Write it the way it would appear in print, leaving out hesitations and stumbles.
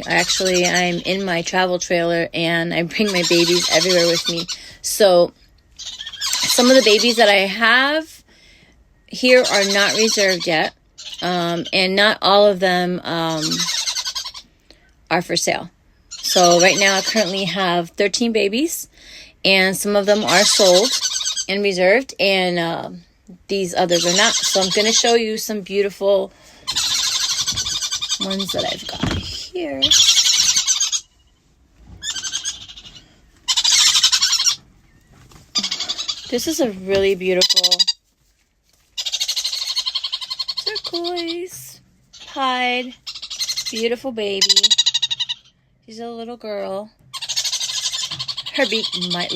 I'm in my travel trailer and I bring my babies everywhere with me. So some of the babies that I have here are not reserved yet. And not all of them are for sale. So right now I currently have 13 babies, and some of them are sold and reserved, and these others are not. So I'm going to show you some beautiful ones that I've got here. This is a really beautiful turquoise pied, beautiful baby. She's a little girl. Her beak might look